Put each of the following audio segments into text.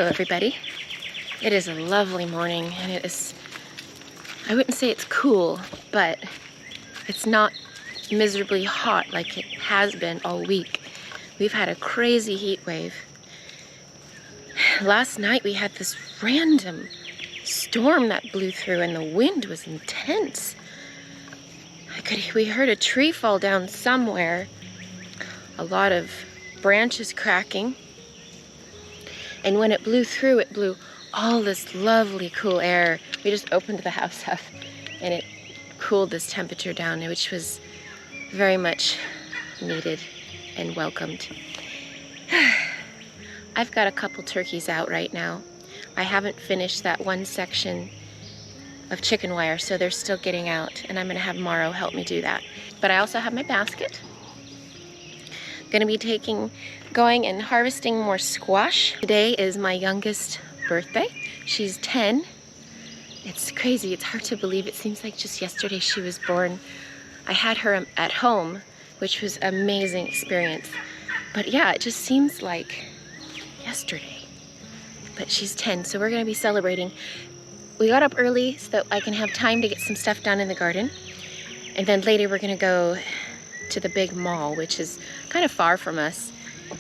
Hello everybody. It is a lovely morning and it is, I wouldn't say it's cool, but it's not miserably hot like it has been all week. We've had a crazy heat wave. Last night we had this random storm that blew through and the wind was intense. We heard a tree fall down somewhere, a lot of branches cracking. And when it blew through, it blew all this lovely cool air. We just opened the house up and it cooled this temperature down, which was very much needed and welcomed. I've got a couple turkeys out right now. I haven't finished that one section of chicken wire, so they're still getting out, and I'm gonna have Morrow help me do that. But I also have my basket. Gonna be going and harvesting more squash. Today is my youngest birthday. She's 10. It's crazy, it's hard to believe. It seems like just yesterday she was born. I had her at home, which was an amazing experience. But yeah, it just seems like yesterday. But she's 10, so we're gonna be celebrating. We got up early so that I can have time to get some stuff done in the garden. And then later we're gonna go to the big mall, which is kind of far from us.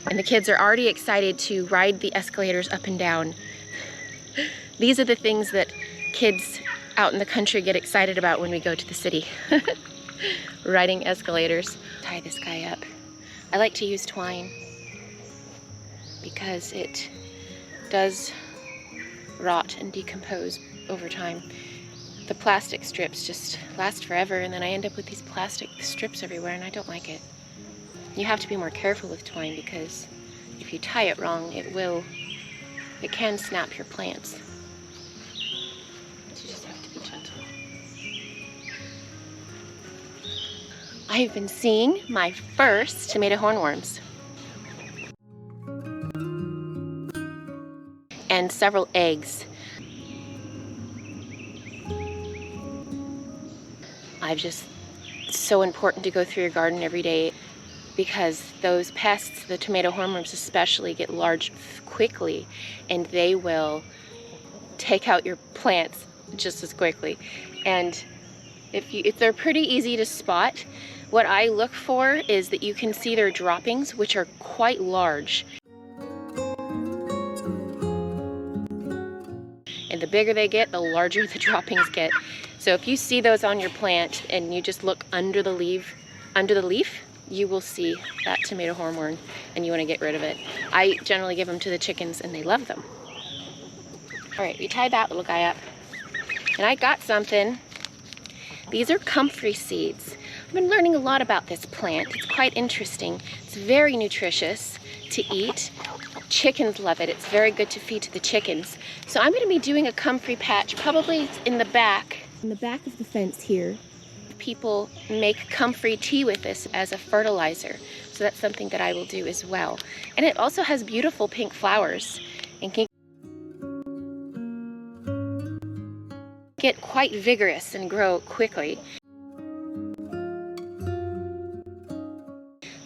And the kids are already excited to ride the escalators up and down. These are the things that kids out in the country get excited about when we go to the city. Riding escalators. Tie this guy up. I like to use twine because it does rot and decompose over time. The plastic strips just last forever, and then I end up with these plastic strips everywhere, and I don't like it. You have to be more careful with twine because if you tie it wrong, it can snap your plants. So you just have to be gentle. I've been seeing my first tomato hornworms. And several eggs. It's so important to go through your garden every day because those pests, the tomato hornworms especially, get large quickly and they will take out your plants just as quickly. And if they're pretty easy to spot, what I look for is that you can see their droppings, which are quite large. And the bigger they get, the larger the droppings get. So if you see those on your plant and you just look under the leaf, you will see that tomato hornworm and you want to get rid of it. I generally give them to the chickens and they love them. All right, we tied that little guy up. And I got something. These are comfrey seeds. I've been learning a lot about this plant. It's quite interesting. It's very nutritious to eat. Chickens love it. It's very good to feed to the chickens. So I'm going to be doing a comfrey patch, probably in the back of the fence here. People make comfrey tea with this as a fertilizer. So that's something that I will do as well. And it also has beautiful pink flowers and can get quite vigorous and grow quickly.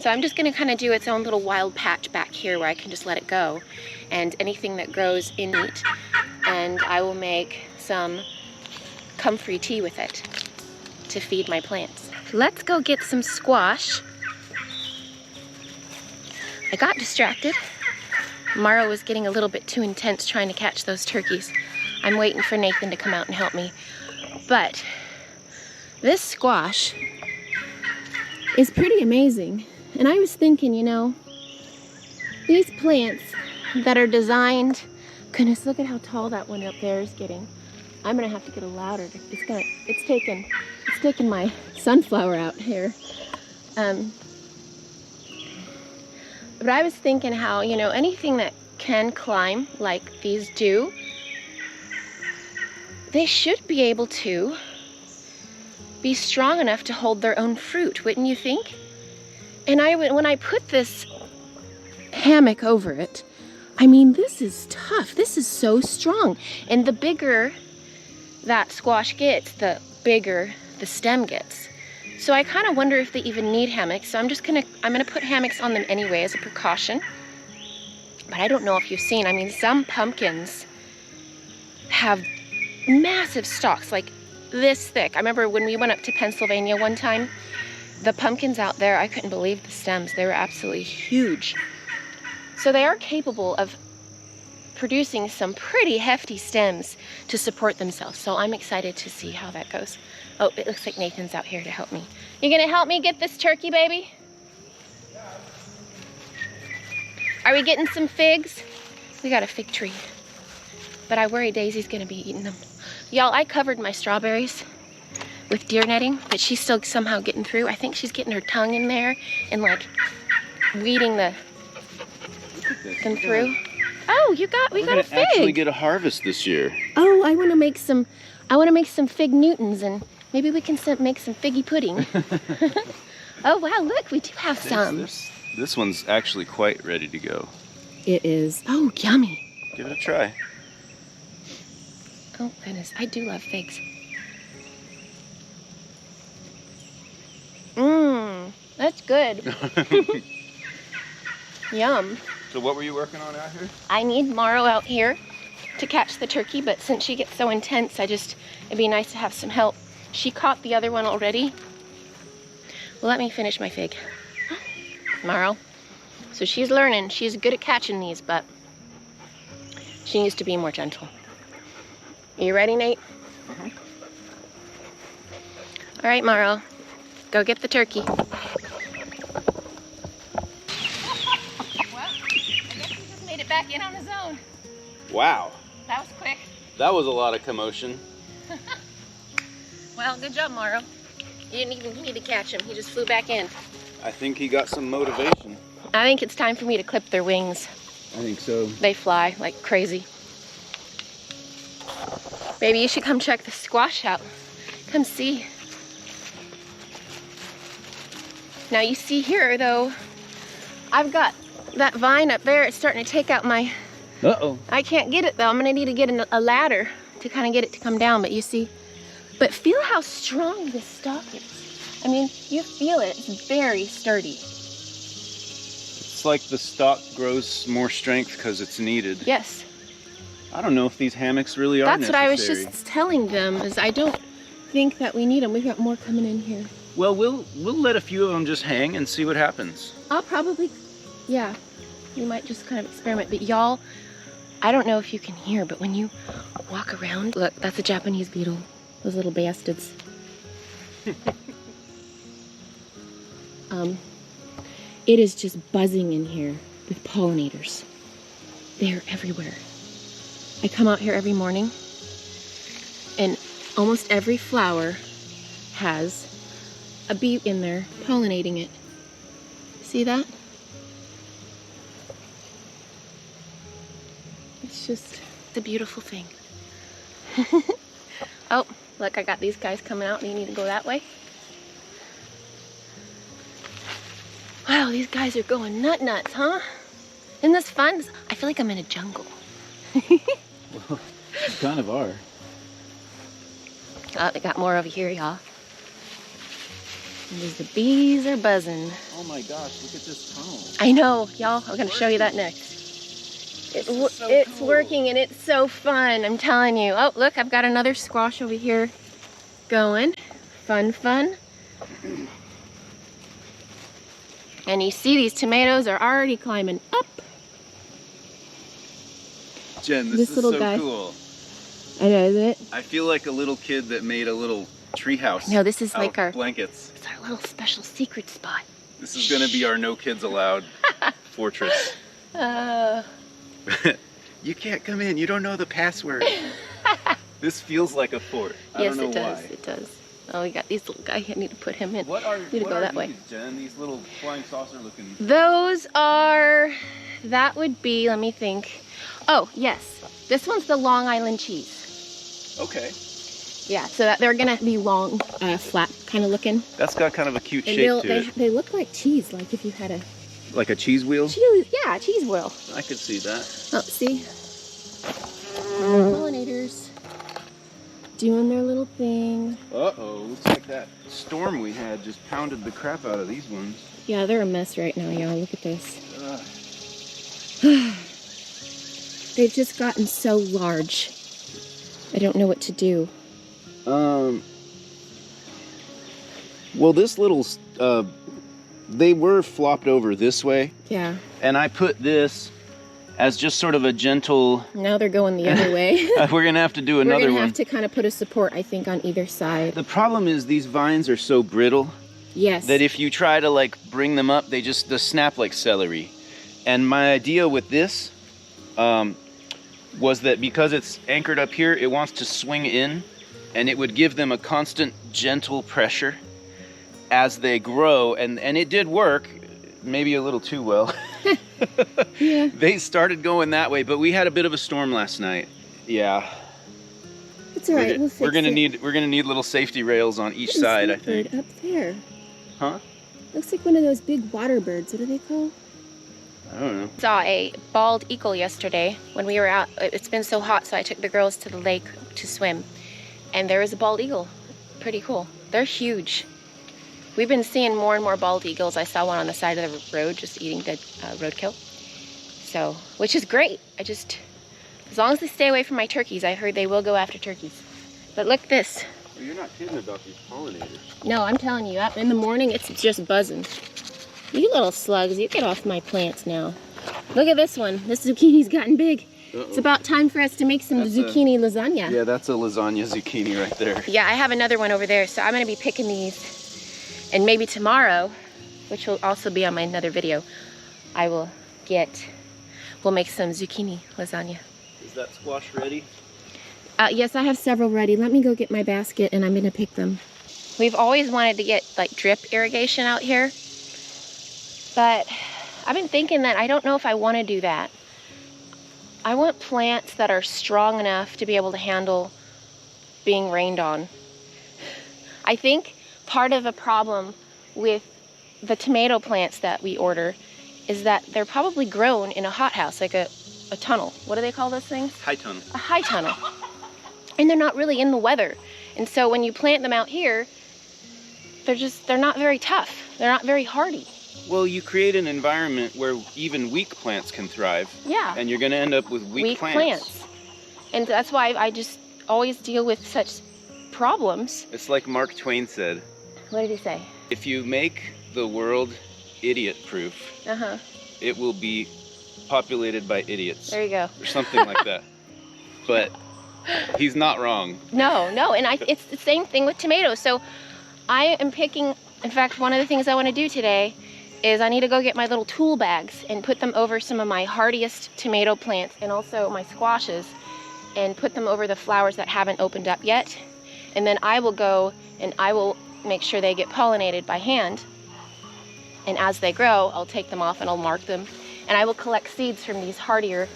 So I'm just going to kind of do its own little wild patch back here where I can just let it go. And anything that grows in it, and I will make some comfrey tea with it to feed my plants. Let's go get some squash. I got distracted. Morrow was getting a little bit too intense trying to catch those turkeys. I'm waiting for Nathan to come out and help me. But this squash is pretty amazing. And I was thinking, you know, these plants that are designed, goodness, look at how tall that one up there is getting. I'm gonna have to get a ladder. It's taking my sunflower out here. But I was thinking how, you know, anything that can climb like these do, they should be able to be strong enough to hold their own fruit, wouldn't you think? And when I put this hammock over it, I mean, this is tough. This is so strong. And the bigger that squash gets, the bigger the stem gets. So I kind of wonder if they even need hammocks. So I'm gonna put hammocks on them anyway as a precaution. But I don't know if you've seen, I mean, some pumpkins have massive stalks, like this thick. I remember when we went up to Pennsylvania one time, the pumpkins out there, I couldn't believe the stems. They were absolutely huge. So they are capable of producing some pretty hefty stems to support themselves. So I'm excited to see how that goes. Oh, it looks like Nathan's out here to help me. You gonna help me get this turkey, baby? Are we getting some figs? We got a fig tree. But I worry Daisy's gonna be eating them. Y'all, I covered my strawberries with deer netting, but she's still somehow getting through. I think she's getting her tongue in there and like weeding them through. Oh, we got a fig. Actually get a harvest this year. Oh, I want to make some fig Newtons, and maybe we can make some figgy pudding. Oh wow, look, we do have some. This one's actually quite ready to go. It is. Oh, yummy. Give it a try. Oh goodness, I do love figs. Mmm, that's good. Yum. So what were you working on out here? I need Morrow out here to catch the turkey, but since she gets so intense, it'd be nice to have some help. She caught the other one already. Well, let me finish my fig. Morrow. So she's learning. She's good at catching these, but she needs to be more gentle. Are you ready, Nate? Uh-huh. All right, Morrow. Go get the turkey. Back in on his own. Wow. That was quick. That was a lot of commotion. Well, good job, Morrow. You didn't even need to catch him. He just flew back in. I think he got some motivation. I think it's time for me to clip their wings. I think so. They fly like crazy. Baby, you should come check the squash out. Come see. Now you see here, though, I've got that vine up there. It's starting to take out my... Uh-oh. I can't get it, though. I'm going to need to get a ladder to kind of get it to come down, but you see. But feel how strong this stalk is. I mean, you feel it. It's very sturdy. It's like the stalk grows more strength because it's needed. Yes. I don't know if these hammocks really are That's necessary. what I was just telling them, is I don't think that we need them. We've got more coming in here. Well, we'll let a few of them just hang and see what happens. I'll probably, yeah, we might just kind of experiment. But y'all, I don't know if you can hear, but when you walk around, look, that's a Japanese beetle. Those little bastards. It is just buzzing in here with pollinators. They're everywhere. I come out here every morning, and almost every flower has a bee in there pollinating it. See that? It's a beautiful thing. Oh, look, I got these guys coming out and you need to go that way. Wow, these guys are going nuts, huh? Isn't this fun? I feel like I'm in a jungle. Well, you kind of are. Oh, they got more over here, y'all. The bees are buzzing. Oh my gosh, look at this tunnel. I know, y'all. I'm going to show you that next. It's working and it's so fun, I'm telling you. Oh, look, I've got another squash over here going. Fun. And you see these tomatoes are already climbing up. Jen, this little is so guy. cool. I know, isn't it? I feel like a little kid that made a little treehouse. No, this is out like of blankets. It's our little special secret spot. This is gonna be our no kids allowed fortress. You can't come in. You don't know the password. This feels like a fort. I Yes, don't know it does. why. It does. Oh, we got these little guys. I need to put him in. What are need to what go are that these, way. Jen? These little flying saucer looking. Those are. That would be. Let me think. Oh yes, this one's the Long Island cheese. Okay. Yeah, so that they're gonna be long, flat kind of looking. That's got kind of a cute And shape to it. they look like cheese, like if you had a Like a cheese wheel? yeah, cheese wheel. I could see that. Oh, see? Pollinators doing their little thing. Uh-oh, looks like that storm we had just pounded the crap out of these ones. Yeah, they're a mess right now, y'all. Look at this. They've just gotten so large. I don't know what to do. Well, this little, they were flopped over this way. Yeah. And I put this as just sort of a gentle... Now they're going the other way. We're going to have to do another one. We're going to have to kind of put a support, I think, on either side. The problem is these vines are so brittle. Yes. That if you try to like bring them up, they snap like celery. And my idea with this was that because it's anchored up here, it wants to swing in, and it would give them a constant gentle pressure as they grow. And it did work, maybe a little too well. Yeah. They started going that way, but we had a bit of a storm last night. Yeah. It's all right. We're gonna need little safety rails on each side, I think. Up there. Huh? Looks like one of those big water birds. What are they called? I don't know. Saw a bald eagle yesterday when we were out. It's been so hot, so I took the girls to the lake to swim. And there was a bald eagle. Pretty cool. They're huge. We've been seeing more and more bald eagles. I saw one on the side of the road just eating dead roadkill. So, which is great. As long as they stay away from my turkeys, I heard they will go after turkeys. But look this. Well, you're not kidding about these pollinators. No, I'm telling you, in the morning it's just buzzing. You little slugs, you get off my plants now. Look at this one. This zucchini's gotten big. It's about time for us to make some zucchini lasagna. Yeah, that's a lasagna zucchini right there. Yeah, I have another one over there, so I'm gonna be picking these. And maybe tomorrow, which will also be on my another video, we'll make some zucchini lasagna. Is that squash ready? Yes, I have several ready. Let me go get my basket and I'm gonna pick them. We've always wanted to get like drip irrigation out here, but I've been thinking that I don't know if I want to do that. I want plants that are strong enough to be able to handle being rained on. I think part of the problem with the tomato plants that we order is that they're probably grown in a hothouse, like a tunnel. What do they call those things? High tunnel. A high tunnel. And they're not really in the weather. And so when you plant them out here, they're not very tough. They're not very hardy. Well, you create an environment where even weak plants can thrive. Yeah. And you're going to end up with weak plants. And that's why I just always deal with such problems. It's like Mark Twain said. What did he say? If you make the world idiot-proof, it will be populated by idiots. There you go. Or something like that. But he's not wrong. No, and it's the same thing with tomatoes. So I am picking, in fact, one of the things I want to do today is I need to go get my little tool bags and put them over some of my hardiest tomato plants and also my squashes and put them over the flowers that haven't opened up yet. And then I will go and I will make sure they get pollinated by hand. And as they grow, I'll take them off and I'll mark them. And I will collect seeds from these hardier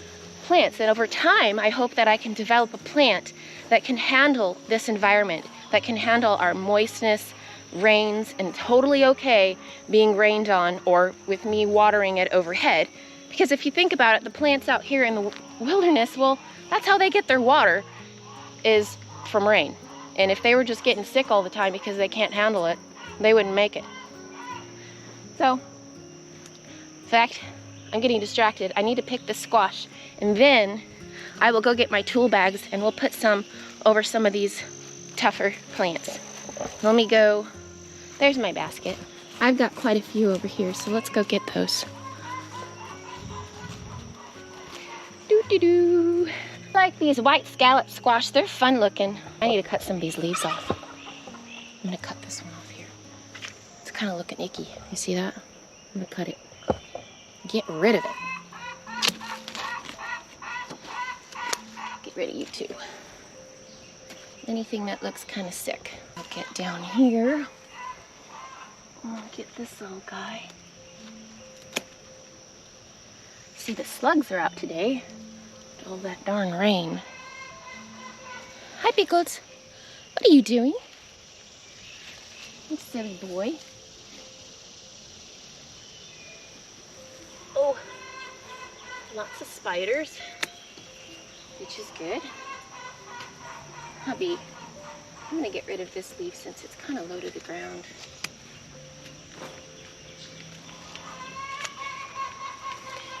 plants. And over time, I hope that I can develop a plant that can handle this environment, that can handle our moistness, rains, and totally okay being rained on or with me watering it overhead. Because if you think about it, the plants out here in the wilderness, well, that's how they get their water, is from rain. And if they were just getting sick all the time because they can't handle it, they wouldn't make it. So, in fact, I'm getting distracted. I need to pick the squash, and then I will go get my tool bags and we'll put some over some of these tougher plants. Let me go. There's my basket. I've got quite a few over here, so let's go get those. Doo-doo-doo. Like these white scallop squash, they're fun looking. I need to cut some of these leaves off. I'm gonna cut this one off here. It's kind of looking icky. You see that? I'm gonna cut it. Get rid of it. Get rid of you too. Anything that looks kind of sick. I'll get down here. I'll get this little guy. See, the slugs are out today. All that darn rain. Hi, Pickles. What are you doing? You silly boy. Oh, lots of spiders, which is good. I'm gonna get rid of this leaf since it's kind of low to the ground.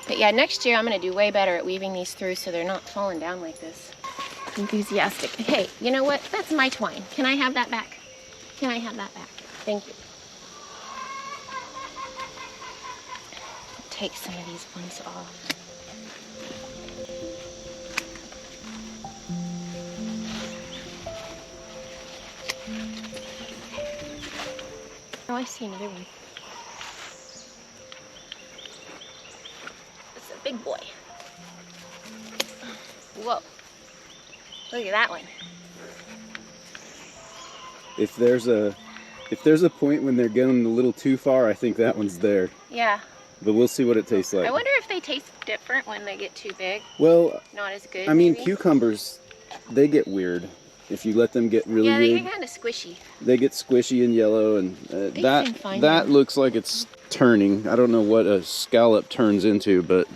But yeah, next year I'm gonna do way better at weaving these through so they're not falling down like this. Enthusiastic. Hey, you know what? That's my twine. Can I have that back? Can I have that back? Thank you. Take some of these ones off. Oh, I see another one. It's a big boy. Whoa. Look at that one. If there's a point when they're getting a little too far, I think that one's there. Yeah. But we'll see what it tastes like. I wonder if they taste different when they get too big. Well, Not as good. I mean, maybe? cucumbers, they get weird. If you let them get really Yeah, they big, get kind of squishy. they get squishy and yellow, and seem fine that now. looks like it's turning. I don't know what a scallop turns into, but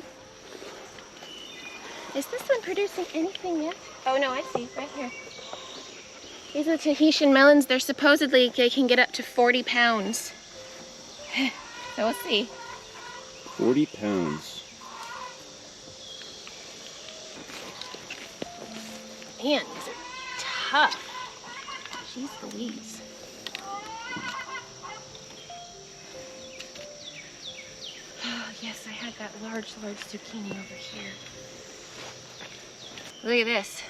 Is this one producing anything yet? Oh no, I see, right here. These are Tahitian melons. They're supposedly, they can get up to 40 pounds. So we'll see. 40 pounds. Man, these are tough. Jeez Louise. Oh, yes, I had that large zucchini over here. Look at this.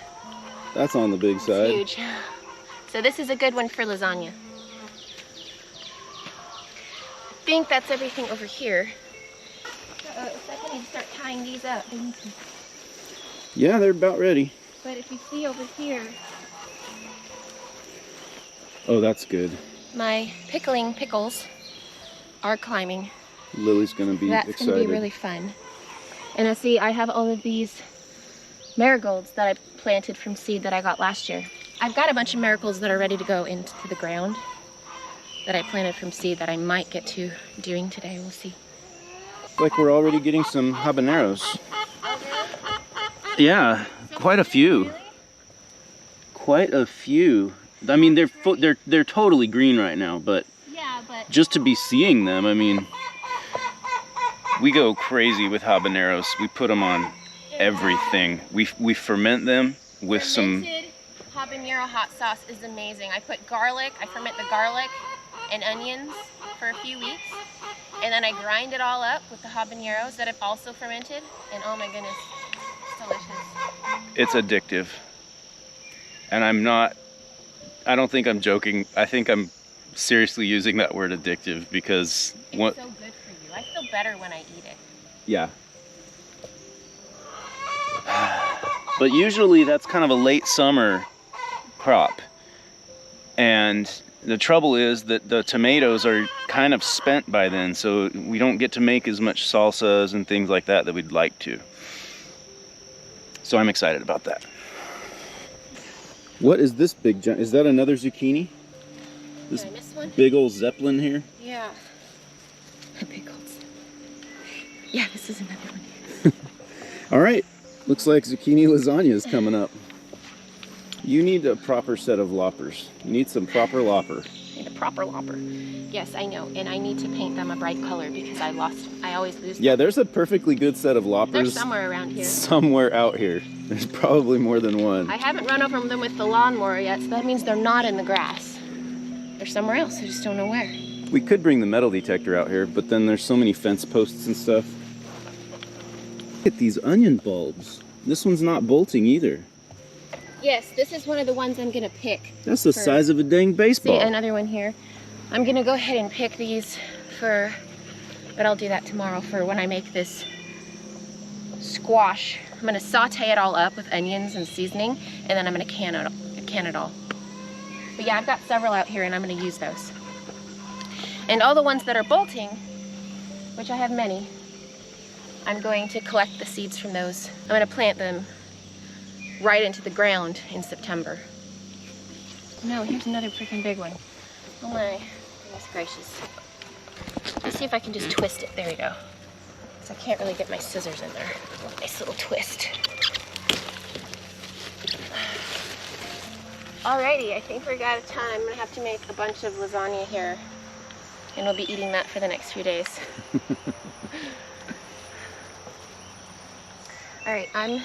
That's on the big It's side. huge. So this is a good one for lasagna. I think that's everything over here. It's like I need to start tying these up. Yeah, they're about ready. But if you see over here, Oh, that's good. my pickles are climbing. Lily's gonna be That's excited. going to be really fun. And I see I have all of these marigolds that I planted from seed that I got last year. I've got a bunch of marigolds that are ready to go into the ground that I planted from seed that I might get to doing today. We'll see. Like we're already getting some habaneros. Yeah, quite a few. Quite a few. I mean, they're totally green right now, but Yeah, but just to be seeing them, I mean, we go crazy with habaneros. We put them on everything. We ferment them with some. fermented habanero hot sauce is amazing. I put garlic, I ferment the garlic and onions for a few weeks, and then I grind it all up with the habaneros that I've also fermented, and oh my goodness, it's delicious. It's addictive, and I don't think I'm joking. I think I'm seriously using that word addictive because It's so good for you. I feel better when I eat it. Yeah. But usually that's kind of a late summer crop. And the trouble is that the tomatoes are kind of spent by then, so we don't get to make as much salsas and things like that we'd like to. So I'm excited about that. What is this big giant? Is that another zucchini? Did I miss one? Big old Zeppelin here? Yeah. Pickles. Yeah, this is another one. All right, looks like zucchini lasagna is coming up. You need a proper set of loppers. You need some proper lopper. Need a proper lopper. Yes, I know, and I need to paint them a bright color because I always lose them. Yeah, there's a perfectly good set of loppers. They're somewhere around here. Somewhere out here. There's probably more than one. I haven't run over them with the lawnmower yet, so that means they're not in the grass. They're somewhere else, I just don't know where. We could bring the metal detector out here, but then there's so many fence posts and stuff. Look at these onion bulbs. This one's not bolting either. Yes, this is one of the ones I'm gonna pick. That's the size of a dang baseball. See, another one here. I'm gonna go ahead and pick these but I'll do that tomorrow for when I make this squash. I'm gonna saute it all up with onions and seasoning, and then I'm gonna can it all. But yeah, I've got several out here and I'm gonna use those. And all the ones that are bolting, which I have many, I'm going to collect the seeds from those. I'm gonna plant them right into the ground in September. No, here's another freaking big one. Oh my goodness gracious. Let's see if I can just twist it. There we go. Because I can't really get my scissors in there. Nice little twist. Alrighty, I think we're out of time. I'm gonna have to make a bunch of lasagna here. And we'll be eating that for the next few days. All right, I'm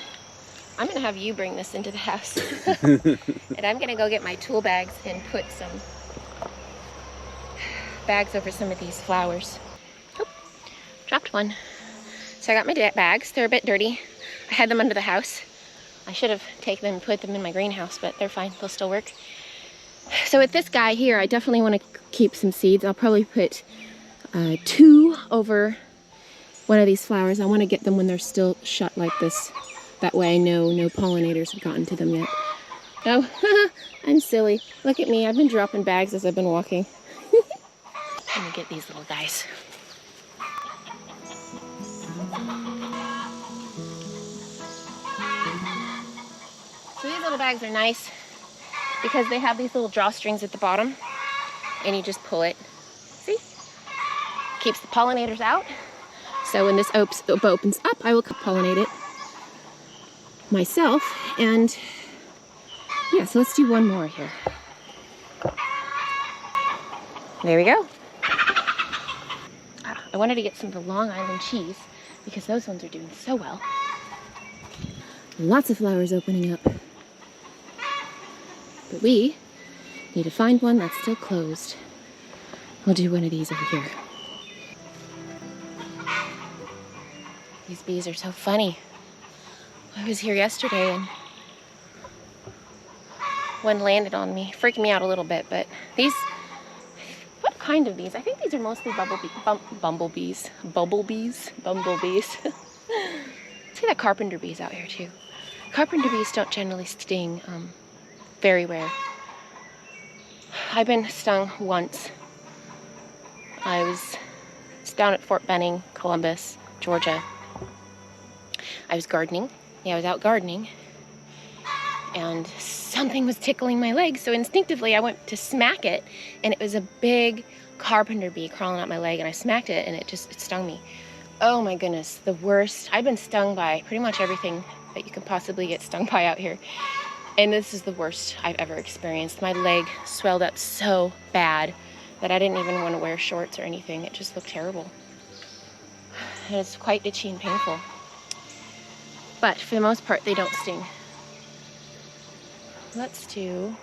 gonna have you bring this into the house. And I'm gonna go get my tool bags and put some bags over some of these flowers. Oh, dropped one. So I got my bags. They're a bit dirty. I had them under the house. I should have taken them and put them in my greenhouse, but they're fine. They'll still work. So with this guy here, I definitely want to keep some seeds. I'll probably put 2 over one of these flowers. I want to get them when they're still shut like this. That way I know no pollinators have gotten to them yet. Oh, I'm silly. Look at me. I've been dropping bags as I've been walking. Let me get these little guys. So these little bags are nice because they have these little drawstrings at the bottom and you just pull it. See? Keeps the pollinators out. So when this opens up, I will pollinate it myself. And yeah, so let's do one more here. There we go. I wanted to get some of the Long Island cheese because those ones are doing so well. Lots of flowers opening up. But we need to find one that's still closed. We'll do one of these over here. These bees are so funny. I was here yesterday and one landed on me, freaked me out a little bit, but these, what kind of bees? I think these are mostly bumblebees. See the carpenter bees out here too. Carpenter bees don't generally sting, very rare. I've been stung once. I was down at Fort Benning, Columbus, Georgia. I was gardening. Yeah, I was out gardening. And something was tickling my leg, so instinctively I went to smack it, and it was a big carpenter bee crawling out my leg, and I smacked it, and it stung me. Oh my goodness, the worst. I've been stung by pretty much everything that you can possibly get stung by out here. And this is the worst I've ever experienced. My leg swelled up so bad that I didn't even want to wear shorts or anything. It just looked terrible. And it's quite itchy and painful. But for the most part, they don't sting. Let's do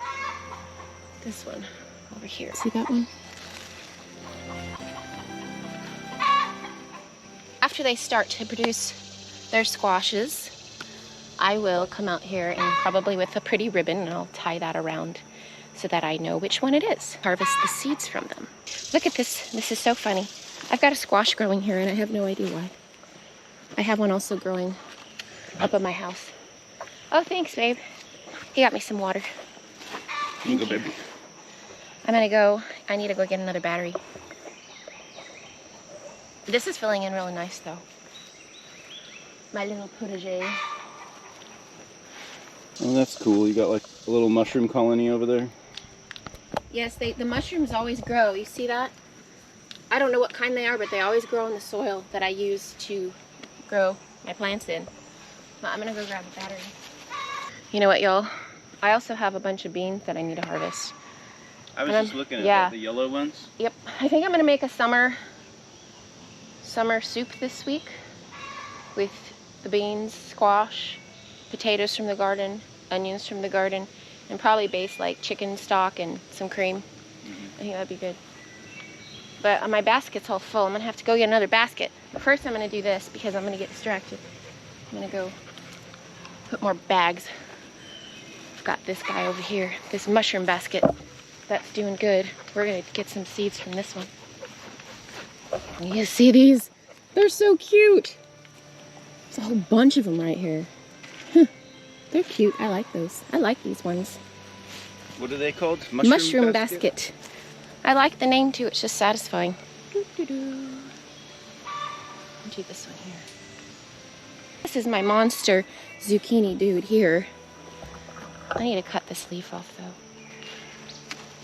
this one over here. See that one? After they start to produce their squashes, I will come out here and probably with a pretty ribbon, and I'll tie that around so that I know which one it is. Harvest the seeds from them. Look at this. This is so funny. I've got a squash growing here and I have no idea why. I have one also growing up at my house. Oh, thanks, babe. He got me some water. Here you go, baby. I'm gonna go, I need to go get another battery. This is filling in really nice though. My little potager. Oh, that's cool. You got like a little mushroom colony over there. Yes, the mushrooms always grow. You see that? I don't know what kind they are, but they always grow in the soil that I use to grow my plants in. Well, I'm gonna go grab a battery. You know what, y'all? I also have a bunch of beans that I need to harvest. I was just looking at yeah. the yellow ones. Yep. I think I'm gonna make a summer soup this week with the beans, squash, potatoes from the garden, onions from the garden, and probably base like chicken stock and some cream. I think that'd be good. But my basket's all full. I'm gonna have to go get another basket. But first I'm gonna do this because I'm gonna get distracted. I'm gonna go put more bags. I've got this guy over here, this mushroom basket. That's doing good. We're gonna get some seeds from this one. You see these? They're so cute. There's a whole bunch of them right here. They're cute. I like those. I like these ones. What are they called? Mushroom basket. I like the name too. It's just satisfying. Do this one here. This is my monster zucchini dude here. I need to cut this leaf off though.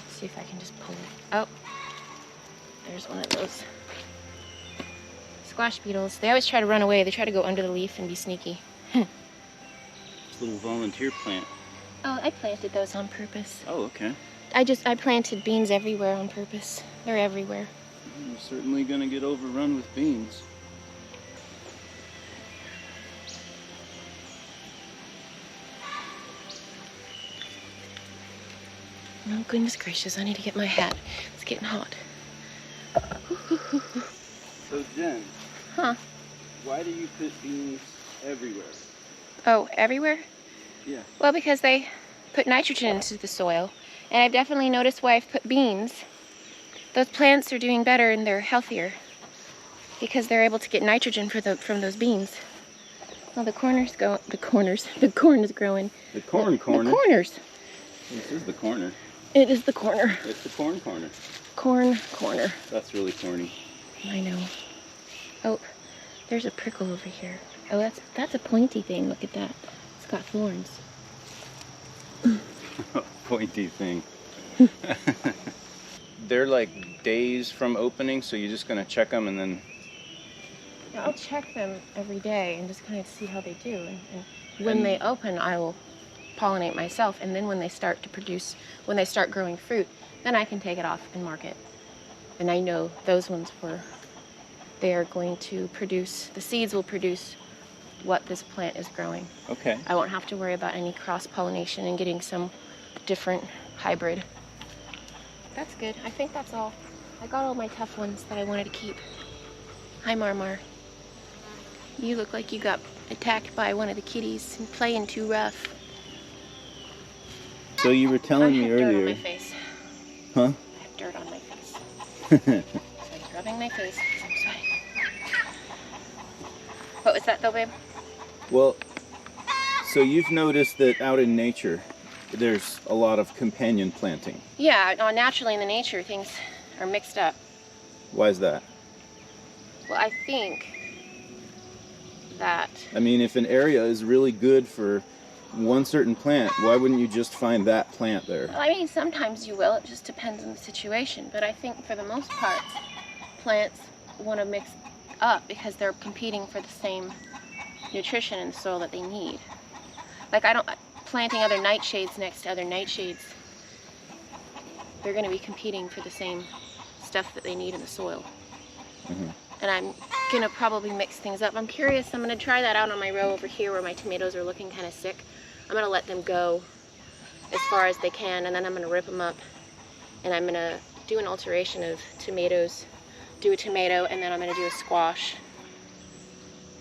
See if I can just pull it. Oh, there's one of those squash beetles. They always try to run away. They try to go under the leaf and be sneaky. This little volunteer plant. Oh, I planted those on purpose. Oh, okay. I planted beans everywhere on purpose. They're everywhere. You're certainly gonna get overrun with beans. Oh, goodness gracious, I need to get my hat. It's getting hot. So Jen, Huh? why do you put beans everywhere? Oh, everywhere? Yeah. Well, because they put nitrogen into the soil. And I've definitely noticed why I've put beans. Those plants are doing better and they're healthier because they're able to get nitrogen from those beans. Well, the corn is growing. The corn corner? The corners. This is the corner. It is the corner. It's the corn corner. Corn corner. That's really corny. I know. Oh, there's a prickle over here. Oh, that's a pointy thing. Look at that. It's got thorns. Pointy thing. They're like days from opening, so you're just gonna check them and then. Yeah, I'll check them every day and just kind of see how they do. And when they open, I will pollinate myself. And then when they start growing fruit, then I can take it off and mark it. And I know those ones they are going to produce, the seeds will produce what this plant is growing. Okay. I won't have to worry about any cross-pollination and getting some different hybrid. That's good. I think that's all. I got all my tough ones that I wanted to keep. Hi, Marmar. You look like you got attacked by one of the kitties and playing too rough. So you were telling me I have dirt on earlier. my face. Huh? I have dirt on my face. So I'm rubbing my face because I'm sweating. What was that though, babe? Well, so you've noticed that out in nature, there's a lot of companion planting. Yeah, naturally in the nature, things are mixed up. Why is that? Well, I think that... I mean, if an area is really good for one certain plant, why wouldn't you just find that plant there? I mean, sometimes you will. It just depends on the situation. But I think for the most part, plants want to mix up because they're competing for the same nutrition in the soil that they need. Like planting other nightshades next to other nightshades, they're going to be competing for the same stuff that they need in the soil. Mm-hmm. And I'm going to probably mix things up. I'm curious. I'm going to try that out on my row over here where my tomatoes are looking kind of sick. I'm going to let them go as far as they can, and then I'm going to rip them up. And I'm going to do an alteration of tomatoes, do a tomato, and then I'm going to do a squash.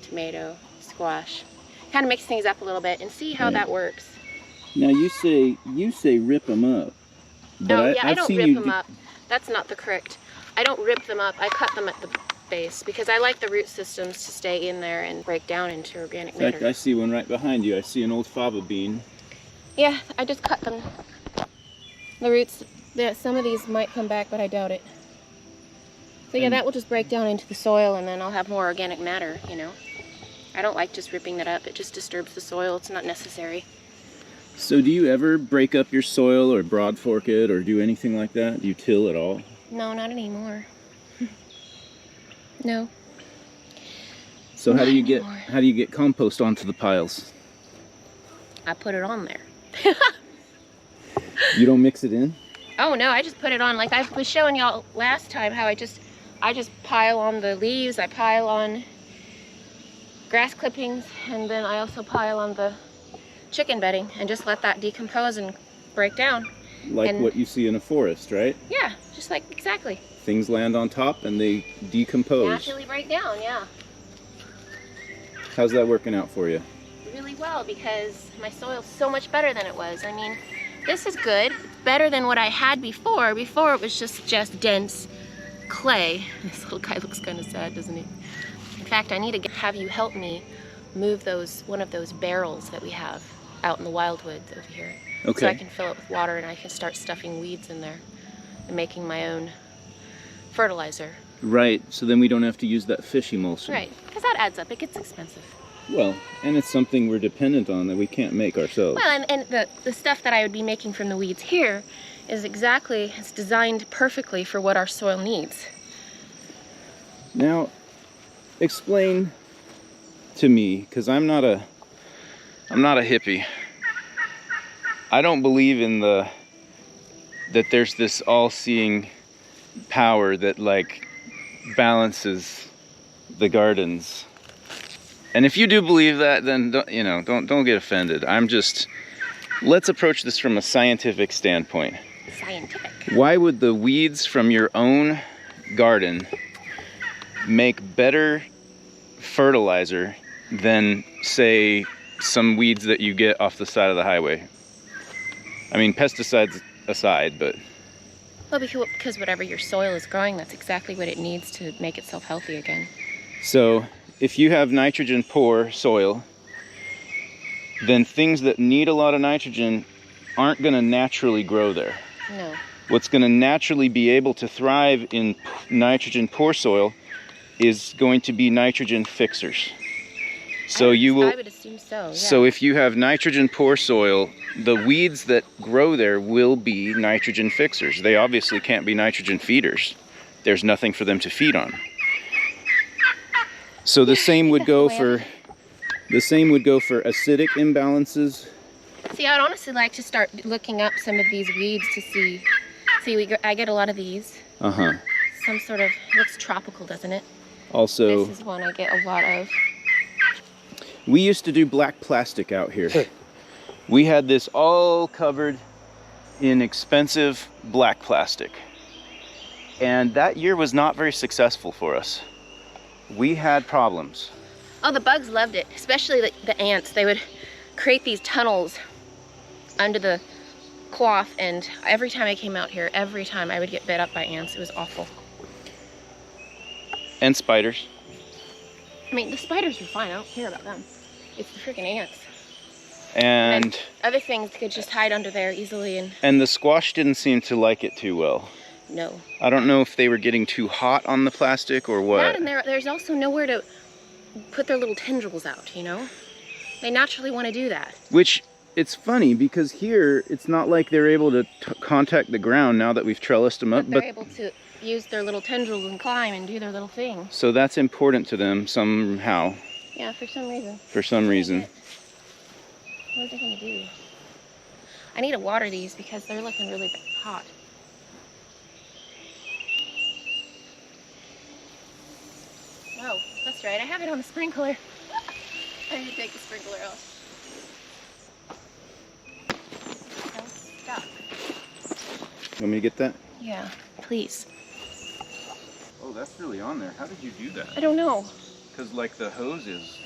Tomato, squash. Kind of mix things up a little bit and see how that works. Now you say rip them up. But Oh, yeah, I don't rip them up. That's not the correct. I don't rip them up. I cut them at the base because I like the root systems to stay in there and break down into organic In fact, matter. I see one right behind you. I see an old fava bean. Yeah, I just cut them. The roots, some of these might come back, but I doubt it. So yeah, that will just break down into the soil and then I'll have more organic matter, you know. I don't like just ripping that up. It just disturbs the soil. It's not necessary. So do you ever break up your soil or broad fork it or do anything like that? Do you till at all? No, not anymore. No. So how do you Not get compost onto the piles? I put it on there. You don't mix it in? Oh no, I just put it on like I was showing y'all last time how I just pile on the leaves, I pile on grass clippings, and then I also pile on the chicken bedding and just let that decompose and break down. Like what you see in a forest, right? Yeah, just like exactly. Things land on top and they decompose. Naturally break down, yeah. How's that working out for you? Really well because my soil's so much better than it was. I mean, this is good. It's better than what I had before. Before it was just dense clay. This little guy looks kind of sad, doesn't he? In fact, I need to have you help me move one of those barrels that we have out in the wildwoods over here. Okay. So I can fill it with water and I can start stuffing weeds in there and making my own fertilizer. Right, so then we don't have to use that fish emulsion. Right, because that adds up. It gets expensive. Well, and it's something we're dependent on that we can't make ourselves. Well, and the stuff that I would be making from the weeds here is it's designed perfectly for what our soil needs. Now, explain to me, because I'm not a hippie. I don't believe in that there's this all-seeing power that like balances the gardens. And if you do believe that, then don't get offended. Let's approach this from a scientific standpoint. scientific. Why would the weeds from your own garden make better fertilizer than, say, some weeds that you get off the side of the highway? I mean, pesticides aside, but... Well, because whatever your soil is growing, that's exactly what it needs to make itself healthy again. So, if you have nitrogen poor soil, then things that need a lot of nitrogen aren't going to naturally grow there. No. What's going to naturally be able to thrive in nitrogen poor soil is going to be nitrogen fixers. So I would assume so, yeah. So if you have nitrogen poor soil, the weeds that grow there will be nitrogen fixers. They obviously can't be nitrogen feeders. There's nothing for them to feed on. So the same would go for acidic imbalances. See, I'd honestly like to start looking up some of these weeds to see. I get a lot of these. Uh-huh. Some sort of, looks tropical, doesn't it? Also, This is one I get a lot of. we used to do black plastic out here. We had this all covered in expensive black plastic. And that year was not very successful for us. We had problems. Oh, the bugs loved it, especially the ants. They would create these tunnels under the cloth, and every time I came out here, every time I would get bit up by ants. It was awful. And spiders. I mean, the spiders were fine. I don't care about them. It's the freaking ants. And other things could just hide under there easily, and the squash didn't seem to like it too well. No. I don't know if they were getting too hot on the plastic or what. That, and there's also nowhere to put their little tendrils out, you know? They naturally want to do that. Which, it's funny because here, it's not like they're able to contact the ground now that we've trellised them up. But they're able to use their little tendrils and climb and do their little thing. So that's important to them somehow. Yeah, for some reason. For some reason. What are they going to do? I need to water these because they're looking really hot. Oh, that's right. I have it on the sprinkler. I need to take the sprinkler off. So stuck. Want me to get that? Yeah, please. Oh, that's really on there. How did you do that? I don't know. Because like the hose is...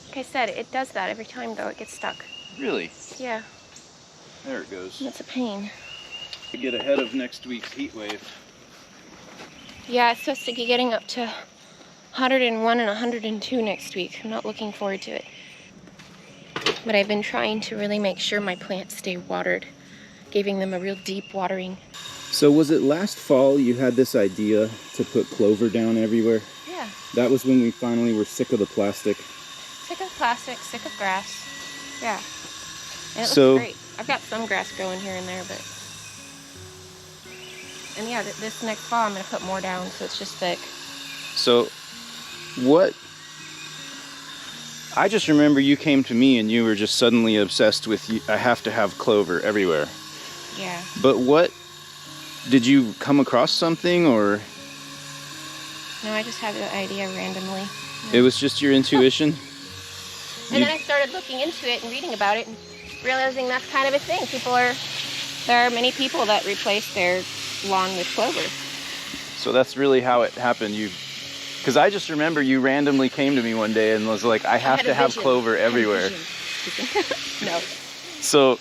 Like I said, it does that every time though. It gets stuck. Really? Yeah. There it goes. That's a pain. To get ahead of next week's heat wave. Yeah, it's supposed to be getting up to 101 and 102 next week. I'm not looking forward to it. But I've been trying to really make sure my plants stay watered, giving them a real deep watering. So was it last fall you had this idea to put clover down everywhere? Yeah. That was when we finally were sick of the plastic. Sick of plastic, sick of grass. Yeah. And it So- looks great. I've got some grass growing here and there, but... And yeah, this next fall I'm going to put more down so it's just thick. So, what... I just remember you came to me and you were just suddenly obsessed with, I have to have clover everywhere. Yeah. But what... Did you come across something or... No, I just had the idea randomly. It was just your intuition? And then I started looking into it and reading about it and realizing that's kind of a thing. There are many people that replace their lawn with clover. So that's really how it happened. Because I just remember you randomly came to me one day and was like, I have to have clover everywhere. No. So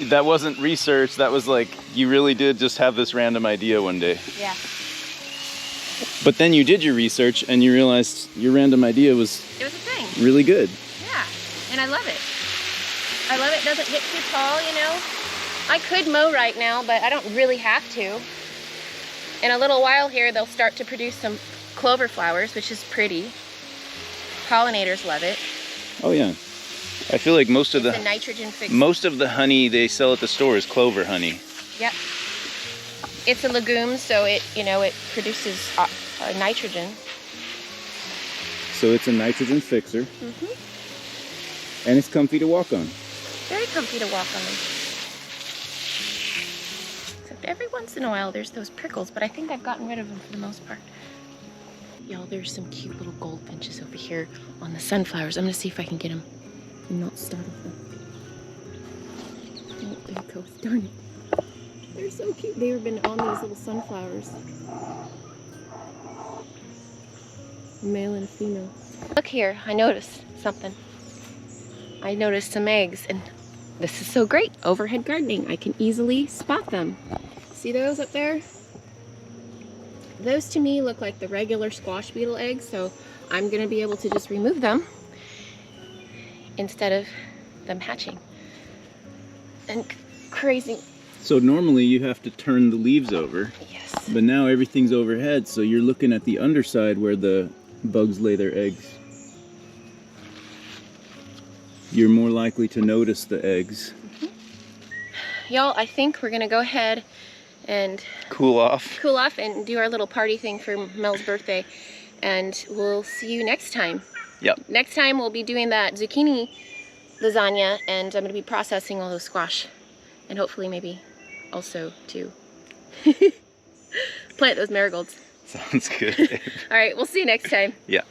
that wasn't research. That was like, you really did just have this random idea one day. Yeah. But then you did your research and you realized your random idea was It was a thing. really good. Yeah. And I love it. I love it. Doesn't get too tall, you know. I could mow right now, but I don't really have to. In a little while here, they'll start to produce some clover flowers, which is pretty. Pollinators love it. Oh yeah. I feel like most of The nitrogen fix. most of the honey they sell at the store is clover honey. Yep. It's a legume, so it produces nitrogen. So it's a nitrogen fixer. Mm-hmm. And it's comfy to walk on. Very comfy to walk on. Except every once in a while there's those prickles, but I think I've gotten rid of them for the most part. Y'all, there's some cute little goldfinches over here on the sunflowers. I'm gonna see if I can get them and not startle them. Oh, there it goes. Darn it. They're so cute. They've been on these little sunflowers. A male and a female. Look here, I noticed something. I noticed some eggs, and this is so great. Overhead gardening, I can easily spot them. See those up there? Those to me look like the regular squash beetle eggs, so I'm gonna be able to just remove them instead of them hatching and crazy. So normally you have to turn the leaves over. Yes. But now everything's overhead, so you're looking at the underside where the bugs lay their eggs. You're more likely to notice the eggs. Y'all, I think we're gonna go ahead and Cool off. cool off and do our little party thing for Mel's birthday. And we'll see you next time. Yep. Next time we'll be doing that zucchini lasagna, and I'm gonna be processing all those squash. And hopefully maybe also to plant those marigolds. Sounds good. All right, we'll see you next time. Yeah.